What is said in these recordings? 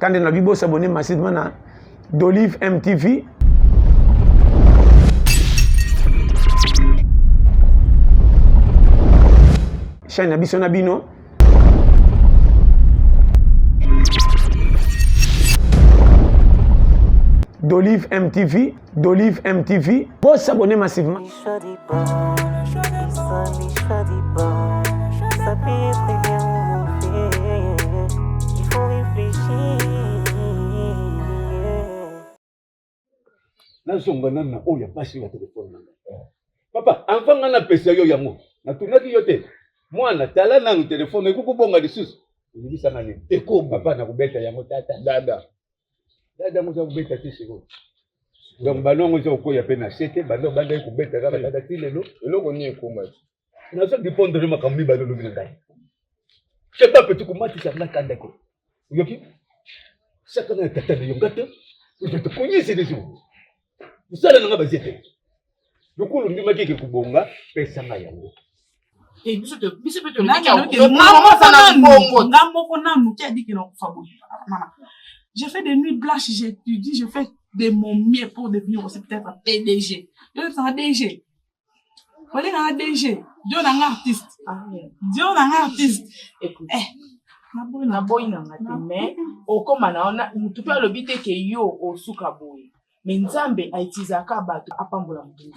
Quand on a vu s'abonner massivement à d'Olive MTV. Chaîne Abisso Nabino. D'Olive MTV. D'Olive MTV. Pour s'abonner massivement. Nazonga nana oya basi ya téléphone nanga. Papa, enfant ngana pesa yo yango. Natunaki yo te. Mwana tala na téléphone ekuko bonga lisusu. Ulibisa nani? Eko papa na kubeta yango tata. Dada moza kubeta tisiko. Donc balongo zo ko ya pena sete bando banda kubeta kaka dada tilelo. Eloko ni ekoma. Nazo dépendre makambi balolo bina ngai. C'est pas petit kumati ça na kanda ko. Yoki? Saka na tata na yongate. Je te connais c'est des jours. Vous allez nous bazete. Du coup, nous dimaki ke kubonga pesa nga yango. Et biso peut te maman ça na bongo. Ngamoko na muti a dit que non fabo. Maman. J'ai fait des nuits blanches, j'étudie, je fais de mon mieux pour devenir aussi peut-être un PDG. Je suis un DG. Vous voyez un DG. Dieu est un artiste. Dieu est un artiste. Écoute. Na boy na ngate mais okoma na tu peux le bité que yo osuka boy. Mais Nzambe aitizaka bato apambola mutu.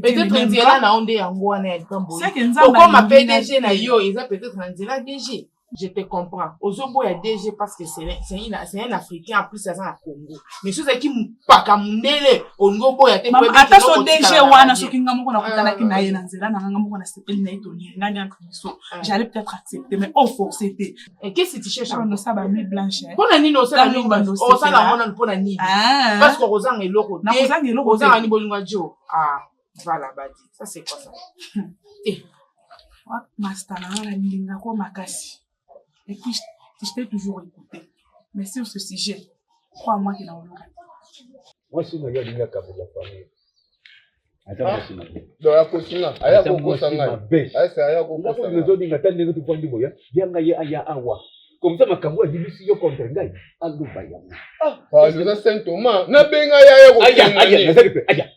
Peut-être nzela na onde yango wana ya pambola. C'est que Nzambe okoma PDG na yo, ils a peut-être nzela DG. Je te comprends. Ozobo ya DG parce que c'est un Africain en plus ça na Congo. Mais chose qui mpaka mundele ongobo ya te pe ata so DG wana soki ngamoko na kutana ki na ye na nzela na ngamoko na sepeli na itoni ngani ankiso. J'allais peut-être accepter mais on forcété. Et qu'est-ce que tu cherches on ça ba nuit blanche. Pona nini osala nuit blanche? Osala mona pona nini? Parce que ozanga eloko. Na ozanga eloko. Ozanga ni bolinga jo. Voilà badi. Ça c'est quoi ça? Wa master na la ndinga ko makasi. Et puis, je t'ai toujours écouté. Mais sur ce sujet, crois-moi qu'il y a un autre. Moi, je suis un gars de la famille. Attends, je suis un gars. Donc, à cause là, à la Coco Sanga. C'est à la Coco Sanga. Les autres, ils attendent que tu prennes du boya. Bien gagné à Yahawa. Comme ça, ma camoufle, je dis si yo contre Ngaï. À l'Oubaya. Ah, je suis Saint-Thomas. Na benga ya Aya.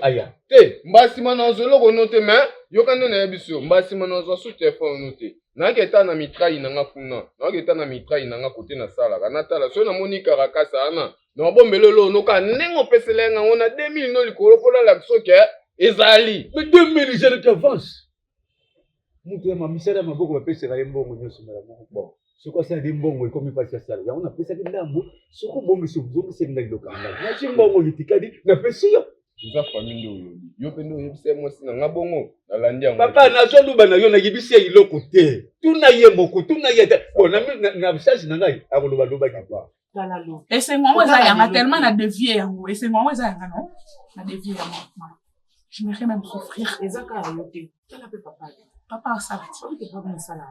Aya. Te, mbasima na zolo konote mais yokande na yebiso mbasima na zo sous téléphone noté. Na keta na mitraille na nga kuna. Na keta na mitraille na nga côté na sala. Kana tala so na monika rakasa ana. Na bombelelo no ka nengo peselenga ona 2000 no likolo pola la soke ezali. Mais 2000 je t'avance. Mutu ya mamisera maboko ba pesera yembongo nyoso mala moko. Bon. Soko sa dimbongo ikomi pasi sala. Ya ona pesa kindambo. Soko bongo subzongo senga lokanga. Na chimbongo litikadi na pesiyo. Nza famille oyo. Yo pendo yebise mo sina ngabongo na landi yango. Papa na zo luba na yo na yebise iloko te. Tuna yemboko, tuna yeta. Bon na message na ngai akoloba loba kipa. Et c'est moi ça yanga tellement na dévier yango. Et c'est moi ça yanga non. Na dévier yango. Je m'aimerais même souffrir. Ezaka yote. Tala pe papa. Papa ça va. Tu peux pas me ça là.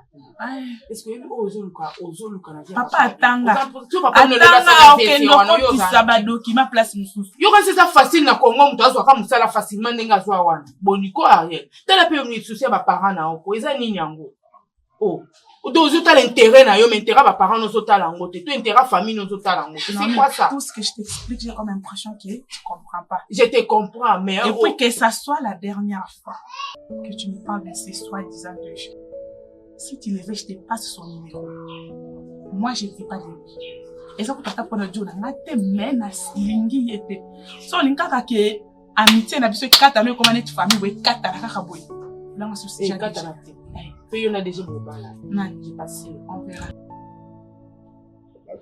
Est-ce que ozoluka na vie? Papa atanga. Atanga okendo ko sabado ki ma place mususu. Yo quand c'est ça facile na Congo mtu azwa kama msala facilement ndenga azwa wana. Boniko ariel. Tala pe mu souci ba parents na oko. Eza nini yango? Oh. Odozo ta l'intérêt na yo mais intérêt ba parents no so ta lango te. To intérêt famille no so ta lango. C'est quoi ça? Tout ce que je t'explique, j'ai comme l'impression que tu comprends pas. Je te comprends mais et puis que ça soit la dernière fois que tu me parles de ces soi-disant de jeux. Si tu le veux, je te passe son numéro. Moi, je ne vis pas de lui. Et ça, pour pour le jour, on a été menaces, lingi était. So, l'inka que amitié na biso 4 ans comme une famille, oui 4 ans kaka boy. Là, on se soucie. 4 ans. Puis on a déjà mon bala. Non, j'ai passé, on verra.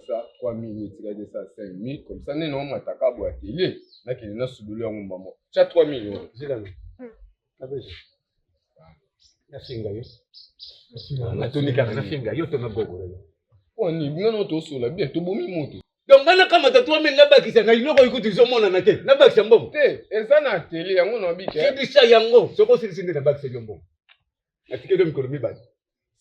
Ça 3000 tiré de ça 5000 comme ça non mataka boîte télé na qui na soudoulé en maman. Ça 3000 c'est là. Abeje. Na singa yo. Na tonika na singa yo to na gogo yo. On y ngano to so la bien to bomi moto. Donc ngana kama tatwa menga bakisa ngai loko ikuti zo mona na te. Na bakisa mbongo. Te, eza na télé yango na bike. Kibisa yango soko sisinde na bakisa mbongo. Atikelo mikolo mibali.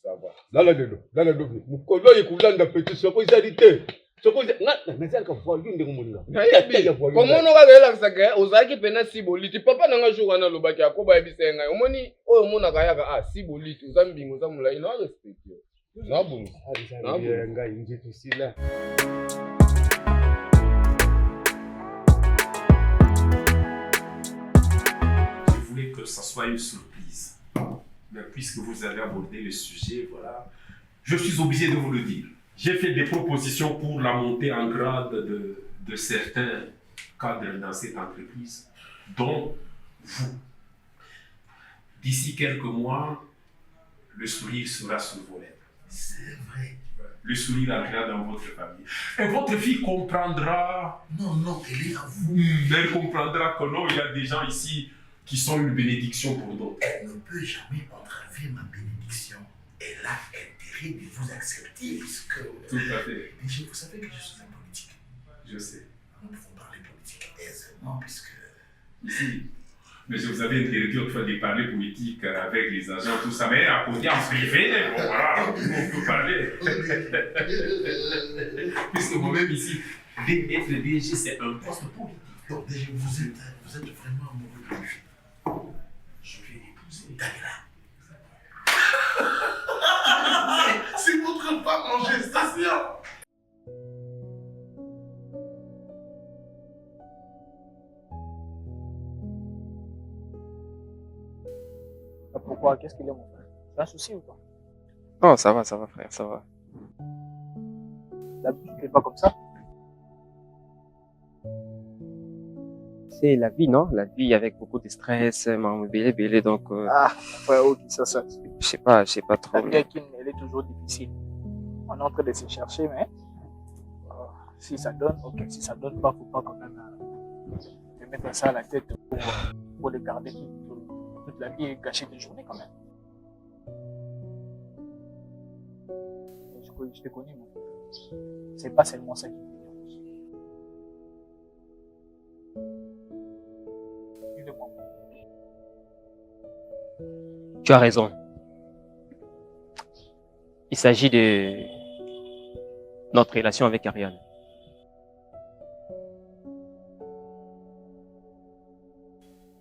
Ça va. Dans le dos. Mukolo yikulanda petit soko izalite. Soko na zalika voix yunde ngomunga. Comment on va gagner ça que ozaki pena siboliti papa nanga jour na lobaki akoba yebisenga. Omoni oyo mona kayaka siboliti ozambingo za mulai na respect. Nabungi. Je voulais que ça soit une surprise. Mais puisque vous avez abordé le sujet, voilà, je suis obligé de vous le dire. J'ai fait des propositions pour la montée en grade de certains cadres dans cette entreprise, dont vous. D'ici quelques mois, le sourire sera sur vos lèvres. C'est vrai. Le sourire entrera dans votre famille. Et votre fille comprendra. Non, non, elle est à vous. Elle comprendra que non, il y a des gens ici qui sont une bénédiction pour d'autres. Elle ne peut jamais entraver ma bénédiction. Elle a intérêt de vous accepter puisque... Tout à fait. Déjà, vous savez que je suis un politique. Je sais. Nous pouvons parler politique aisément puisque... Ici. Mais je vous avais interdit autrefois de parler politique avec les agents, tout ça. Mais à côté, en privé, bon voilà, on peut parler. Puisque moi-même ici, être DG, c'est un poste politique. Donc déjà, vous êtes vraiment amoureux de lui. Je vais l'épouser. Daniela. C'est votre femme en gestation. Pourquoi? Qu'est-ce qu'il est, mon frère? C'est un souci ou pas? Non, ça va, frère, ça va. D'habitude, tu fais pas comme ça? C'est la vie, non? La vie avec beaucoup de stress, belé, donc, Ah, frère, ok, ça. je sais pas trop. La vie avec elle est toujours difficile. On est en train de se chercher, mais si ça donne, ok. Si ça donne pas, faut pas quand même te mettre ça à la tête pour le garder toute la vie et gâcher des journées quand même. Je te connais, moi. C'est pas seulement ça qui me dérange. Dis-le-moi. Tu as raison. Il s'agit de notre relation avec Ariane.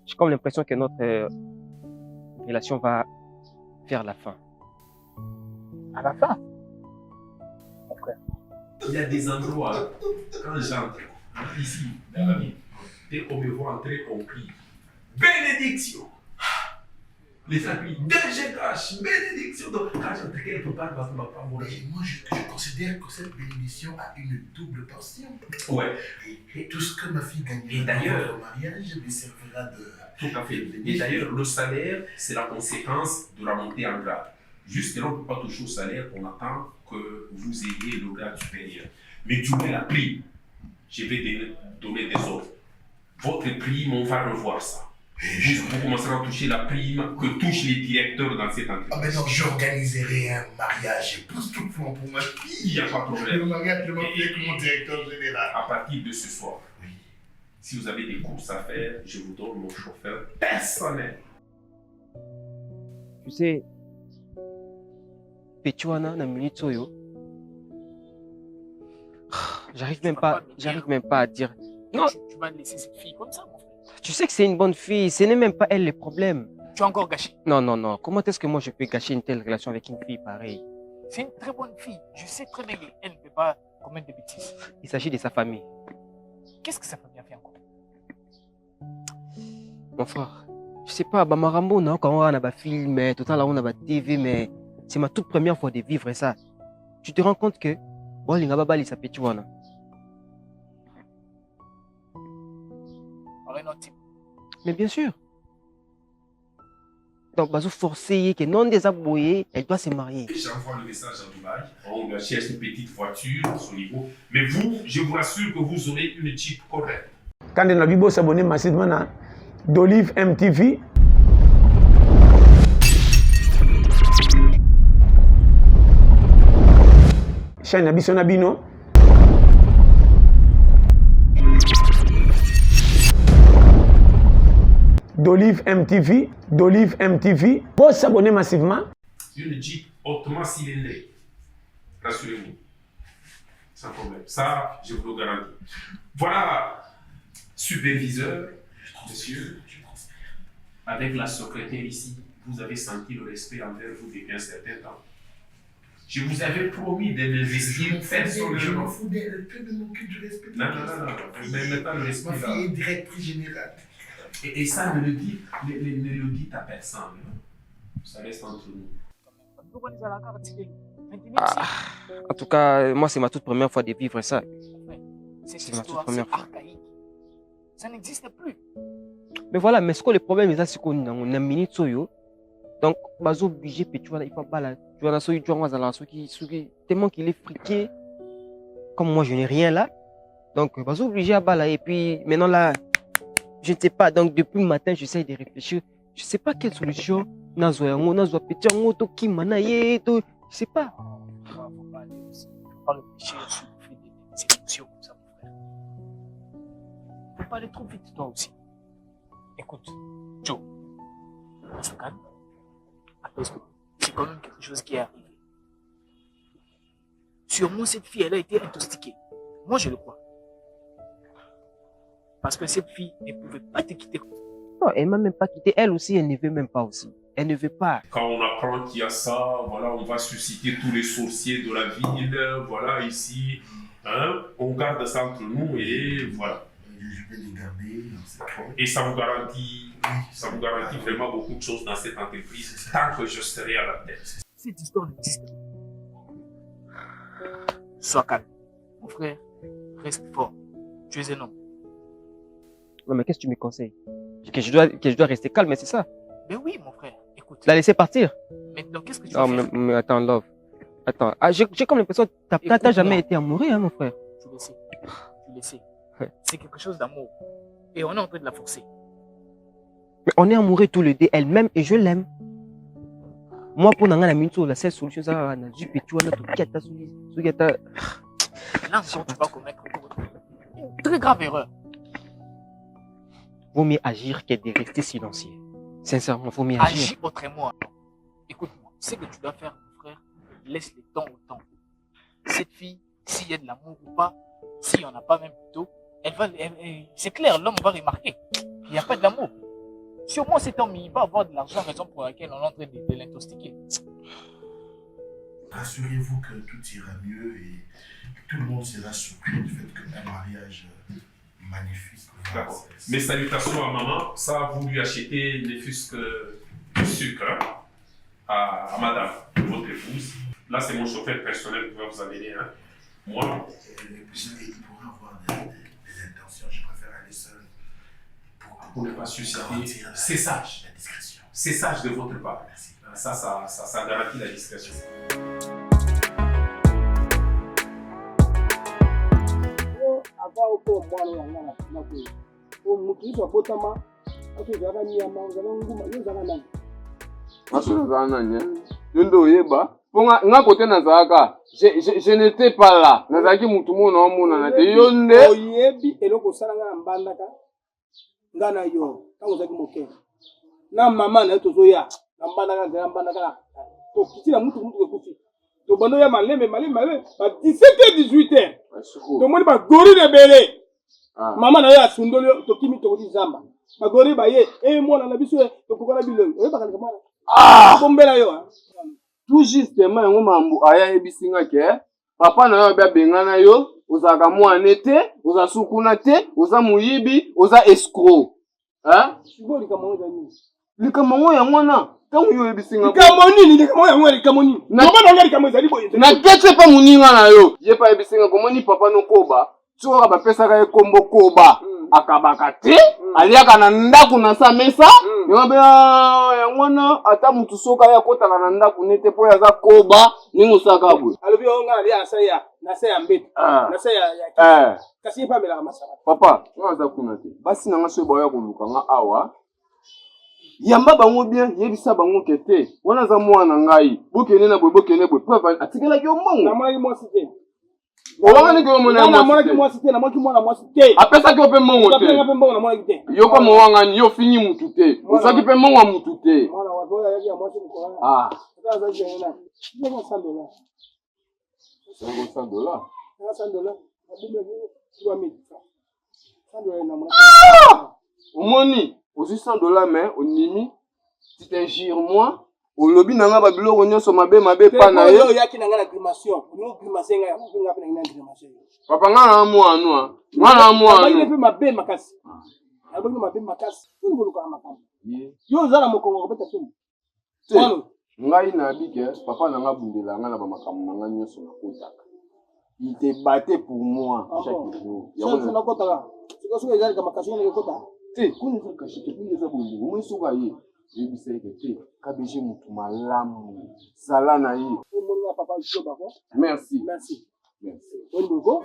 J'ai comme l'impression que notre relation va vers la fin. À la fin, mon frère. Il y a des endroits, quand j'entre, ici, dans la vie, dès qu'on me voit entrer, on crie bénédiction. Les familles, DGH, bénédiction. Donc, quand j'entre quelque part, ma pas mourir. Et moi, je considère que cette bénédiction a une double portion. Ouais. Et tout ce que ma fille Et gagnera d'ailleurs, au mariage me servira de... Tout à fait. Et d'ailleurs, le salaire, c'est la conséquence de la montée en grade. Juste là, on ne peut pas toucher au salaire, on attend que vous ayez le grade supérieur. Mais du moins la prime, je vais donner des ordres. Votre prime, on va revoir ça. Vous commencerez à toucher la prime que touchent les directeurs dans cette entreprise. Ah ben non, j'organiserai un mariage époustouflant pour ma fille. Il n'y a pas de problème. Le mariage de ma fille avec mon directeur général. À partir de ce soir, Oui. si vous avez des courses à faire, je vous donne mon chauffeur personnel. Tu sais, Pechuana na minute oyo. J'arrive même pas à dire. Non, Tu vas laisser cette fille comme ça, mon frère. tu sais que c'est une bonne fille, ce n'est même pas elle le problème. Tu as encore gâché. Non. Comment est-ce que moi je peux gâcher une telle relation avec une fille pareille? C'est une très bonne fille. Je sais très bien qu'elle ne peut pas commettre de bêtises. Il s'agit de sa famille. Qu'est-ce que ça peut bien faire encore? Mon frère, je sais pas, Marambo, non, quand on a un film, tout à l'heure on a un TV, mais c'est ma toute première fois de vivre ça. Tu te rends compte que, bon, il n'a pas il s'appelle Tuana. Mais bien sûr. Donc, Bazou forcé, que non désaboué, elle doit se marier. J'envoie le message à Dubaï. On cherche une petite voiture à son niveau. Mais vous, je vous rassure que vous aurez une Jeep correcte. Quand on a vu s'abonner massivement à Dolive MTV, chaîne Abisso Nabino, Dolive MTV, pour s'abonner massivement. Une Jeep hautement cylindrée. Rassurez-vous. Sans problème. Ça, je vous le garantis. Voilà, superviseur, monsieur, avec la secrétaire ici, vous avez senti le respect envers vous depuis un certain temps. Je vous avais promis de m'investir personnellement. Je m'en fous d'elle, peu de moquer du respect. Non. Mais pas le respect. Ma fille est directrice générale. Et ça, ne le dites à personne. Ça reste entre nous. En tout cas, moi, c'est ma toute première fois de vivre ça. C'est ma toute première fois. Archaïque. Ça n'existe plus. Mais voilà, mais ce que le problème est, c'est qu'on a une minute soyo. Donc, bazo obligé, puis tu vois, il faut pas là. Tu vois, soyo, tu vois, tellement qu'il est friqué. Comme moi, je n'ai rien là. Donc, bazo obligé à bala. Et puis, maintenant là, je ne sais pas. Donc, depuis le matin, j'essaie de réfléchir. Je ne sais pas quelle solution. Nazo petit, je sais pas. Faut pas aller aussi. Faut pas réfléchir sur le fait des émotions comme ça, mon frère. Faut pas aller trop vite, toi aussi. Écoute, Joe, on se calme. Apaise-toi. C'est quand même quelque chose qui est arrivé. Sûrement, cette fille, elle a été intoxiquée. Moi, je le crois. Parce que cette fille ne pouvait pas te quitter. Non, elle m'a même pas quitté. Elle aussi, elle ne veut même pas aussi. Elle ne veut pas. Quand on apprend qu'il y a ça, voilà, on va susciter tous les sorciers de la ville, voilà, ici. Hein, on garde ça entre nous et voilà. Je vais les garder en secret. Et ça vous garantit vraiment beaucoup de choses dans cette entreprise tant que je serai à la tête. Cette histoire n'existe pas. Sois calme. Mon frère, reste fort. Tu es un homme. Non, mais qu'est-ce que tu me conseilles? Que je dois rester calme, mais c'est ça. Ben oui, mon frère. Écoute. La laisser partir? Maintenant, qu'est-ce que tu veux faire? Mais attends, Love. Attends. Ah, j'ai comme l'impression que t'as jamais été amoureux, hein, mon frère. Tu le sais. Ouais. C'est quelque chose d'amour. Et on est en train de la forcer. Mais on est amoureux tous les deux. Elle m'aime et je l'aime. Moi, pour la seule solution, ça va être là encore, tu vas commettre une très grave erreur. Vaut mieux agir que de rester silencieux. Sincèrement, vaut mieux agir. Agis autrement. Écoute-moi, ce que tu dois faire, mon frère, laisse le temps au temps. Cette fille, s'il y a de l'amour ou pas, s'il n'y en a pas même plutôt, c'est clair, l'homme va remarquer qu'il n'y a pas d'amour. Sûrement cet homme, il va avoir de l'argent, raison pour laquelle on est en train de l'intoxiquer. Rassurez-vous que tout ira mieux et tout le monde sera surpris du fait qu'un mariage magnifique. D'accord. Mes salutations à maman. Ça, vous lui achetez ne fût-ce que du sucre à madame, votre épouse. Là, c'est mon chauffeur personnel qui va vous amener. Hein. Moi. Il pourrait avoir des intentions, je préfère aller seul. Pour ne pas susciter. C'est sage. La discrétion. C'est sage de votre part. Merci. Ça garantit la discrétion. Avant au mwana yanga na ku o mukizo botama atu zaba ni ama zaba nguma yo zaba nani asu zaba nani yondo yeba ponga nga kote na zaka je n'étais pas là nazaki mutu mona omona na te yonde oyebi eloko salanga na mbandaka ngana yo tango zaki moke na mama na to zoya na mbandaka to kitila mutu ekufi to bando ya maleme ba 17h 18h to moni ba gori de belé mama na yo asundoli to kimi to di zamba ba gori ba ye mona na biso to kokola bilo o ba kalika mara bombela yo tout justement ngo mambu aya ebisinga ke papa na yo ba bengana yo ozaka mwana te ozasukuna te oza muyibi oza escroc hein siboli kama ngo nini likamongo ya mwana tangu yo ebisinga likamoni likamoni mama na likamoni zali boye na ketse pa muninga na yo ye pa ebisinga komoni papa no koba tsoka ba pesa ka ekombo koba akabaka te aliaka na ndaku na sa mesa yobe ya mwana ata mutu soka ya kotaka na ndaku nete po ya za koba ningo saka bwe alobi onga ali asaya na se ya mbete na se ya kasi pa mela masaba papa ngaza kuna te basi na ngaso boya koluka nga awa yamba bango bien yebisa bango kete wana za mwana ngai bokene na bwe preuve atikela yo mbongo na mwana mo site Owana ni ko mona na mwana ki mo site na mwana ki mwana mo site apesa ki ope mbongo te apesa mbongo na mwana ki te yo ko mwanga ni yo fini mutu te osaki pe mbongo mutu te mwana wa doya ya mo site ko ça za jena ni $100 $100 $100 abime $3000 $100 na mwana omoni osi $100 mais onimi tu t'injures moi olobi na nga ba biloko nyonso mabe pa na ye. Yo yaki na nga na grimation. No grimation nga nga pe na grimation. Papa nga na mwana. Mwana mwana. Ba pe mabe makasi. Abongi mabe makasi. Tuni boluka makamba. Yo zala mokongo ko beta tumu. Ngai na bike papa na nga bundela nga na ba makambo na nga nyonso na kotaka. Il te battait pour moi chaque jour. Ya wona na kotaka. Siko ezali kama kashi na kotaka. Te kuni za kashi te kuni za bundela. Mwe soka ye. Je bi se ke te kabeje mutu malamu. Sala na ye. Papa je ba ko. Merci. Merci. Merci. On go.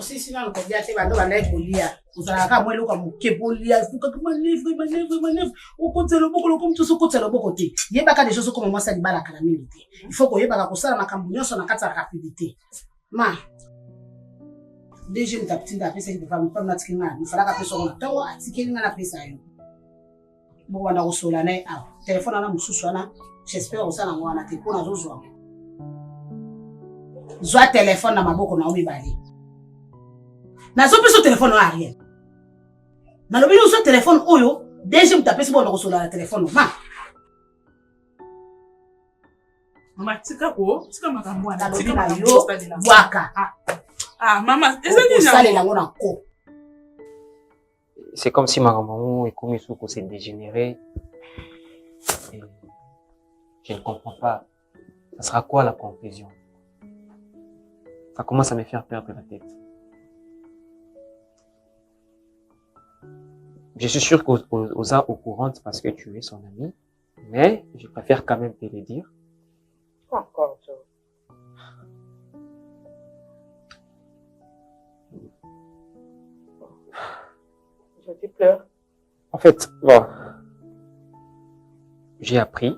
Sisi na ngoja te bando banaye kolia uzala ka mwele kwa mukepolia fuka kuma nefu ukotelo boko loko mtu sokotelo boko te yeba ka des choses comme moi ça libala kala mingi te il faut ko yeba ka kosala makambo nyonso na kata rapidité ma déjà mtapitinda pesa hivi kwa mfano na tikinga ni faraka pesa ona tawa atikinga na pesa yo bo wana kosola naye ah telefone na mususu ana j'espère osala ngwana te pona zozo zwa telefone na maboko na omibali na zo peso téléphone a rien na lobi zo téléphone oyo déjà mtapesi bona ko sola la téléphone ma mama tika ko tika makambo ana tika na yo waka mama c'est comme si maman et comme Isuko s'est dégénéré et je ne comprends pas ça sera quoi la conclusion. Ça commence à me faire perdre la tête. Je suis sûr qu'Osa au courant parce que tu es son ami, mais je préfère quand même te le dire. Encore, Joe. Je te pleure. En fait, bon, j'ai appris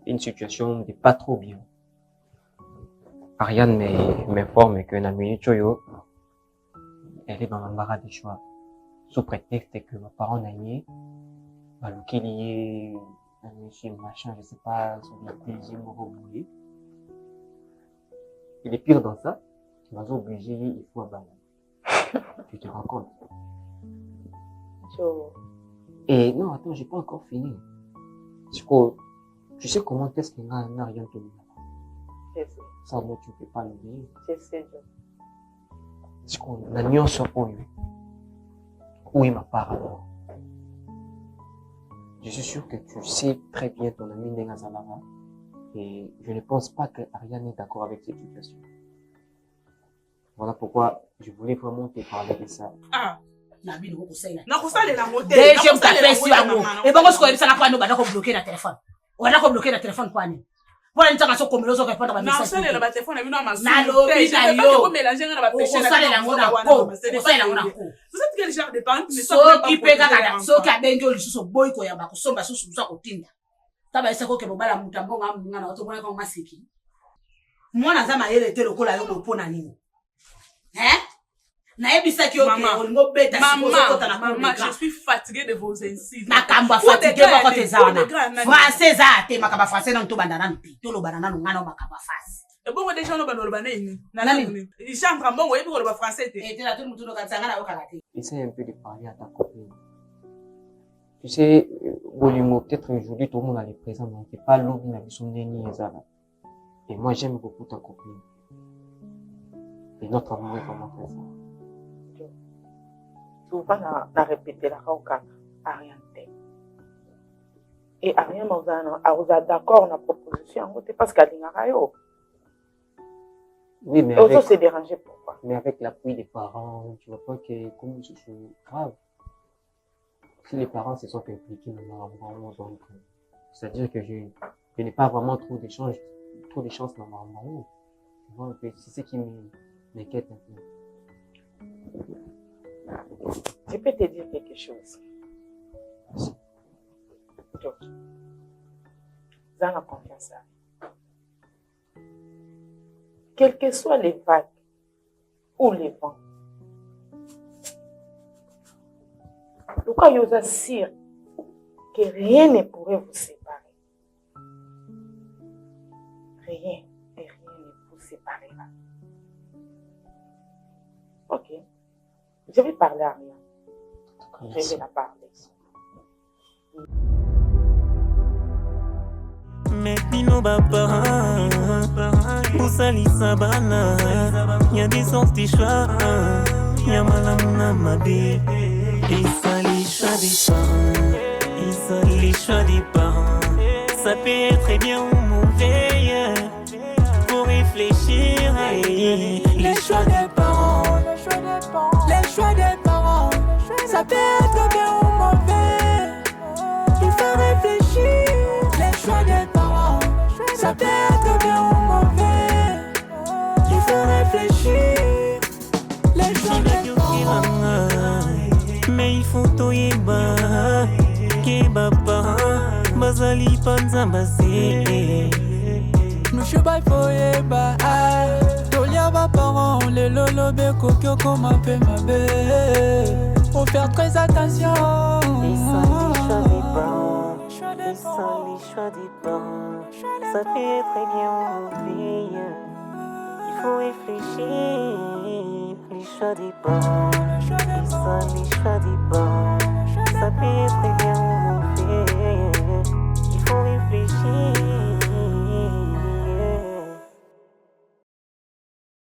une situation de pas trop bien. Ariane m'informe que Namini Choyo, elle est dans l'embarras des choix. Sous prétexte que mes parents n'aient pas le qu'il y ait un monsieur machin, je sais pas, sur le plaisir me il est pire dans ça, tu vas obligé, il faut abandonner. Tu te rends compte? Et non, attends, j'ai pas encore fini. Parce que tu sais comment est-ce qu'il n'a rien de lui. Ça, moi, tu peux pas le dire. Je sais, Joe. Parce qu'on a nié sur où est ma part alors. Je suis sûr que tu sais très bien ton ami Nengazalara. Et je ne pense pas que Ariane est d'accord avec cette situation. Voilà pourquoi je voulais vraiment te parler de ça. Ah. Nabi no kusela. Na kusala la motel. Déjà mtapesi wangu. Et bongo siko ebisa na kwa ndo badako bloquer na téléphone. Wana ko bloquer na téléphone kwa nini? Pour nitaka so komelozo kwa panda ba message. Na kusala la ba téléphone bino ama. Na lobi na yo. Ko mélanger na ba péché na. Kusala la ngona ko. Kusala la ngona ko. Vous êtes quel genre de parents mais so qui pega kada so ka benjo lisuso boy ko yamba kusomba susu za kutinda. Taba isa ko ke bobala mutambo ngana wato mwana kwa masiki. Mwana za mayele te lokola yo mopona nini? Maman, je suis fatiguée de vos insultes. Makamba fatigué bako tezana. Français za te makamba français na ntobanda na mpi. To lo banana ngana makamba français. Et bon déjà no bano lo banani. Nani. Il chante en bon, oui, pour le français te. Et tu la tout mutuno katsanga na okalate. Essaye un peu de parler à ta copine. Tu sais, Bolimo, peut-être aujourd'hui tout le monde a les présents, mais c'est pas l'homme qui n'a vu son nez ezala. Et moi j'aime beaucoup ta copine. Et notre amour est vraiment très fort. Souvent, on a répété la rencontre Ariane. Et Ariane, on a d'accord na proposition, parce qu'elle dit rien. Oui, mais et aussi, c'est dérangé pourquoi? Mais avec l'appui des parents, tu vois pas que comme c'est grave. Si les parents se sont impliqués dans l'environnement, donc c'est-à-dire que je n'ai pas vraiment trop de chances dans l'environnement. Tu vois, c'est ce qui m'inquiète un peu. Je peux te dire quelque chose. Dans la confiance. Quelles que soient les vagues ou les vents, le cas vous assure que rien ne pourrait vous séparer. Rien et rien ne vous séparera. Je vais parler à rien. Je vais la parler. Mekino bapa Usalisa bana Y'a des sorties choix Y'a malamuna mabe Isali choix des parents Isali choix des parents Ça peut être bien ou mauvais Faut réfléchir Les choix des parents Les choix des parents Ça peut être bien ou mauvais Il faut réfléchir Les choix des parents Ça peut être bien ou mauvais Il faut réfléchir Les choix des parents Mais il faut toyeba Keba parents Bazali panzamba se Nusheba foyeba Tolia ba parents Les lolobe kokyo koma pe mabe Faut faire très attention Les choix des parents Les choix des parents Ça peut être bien ou mauvais Il faut réfléchir Les choix des parents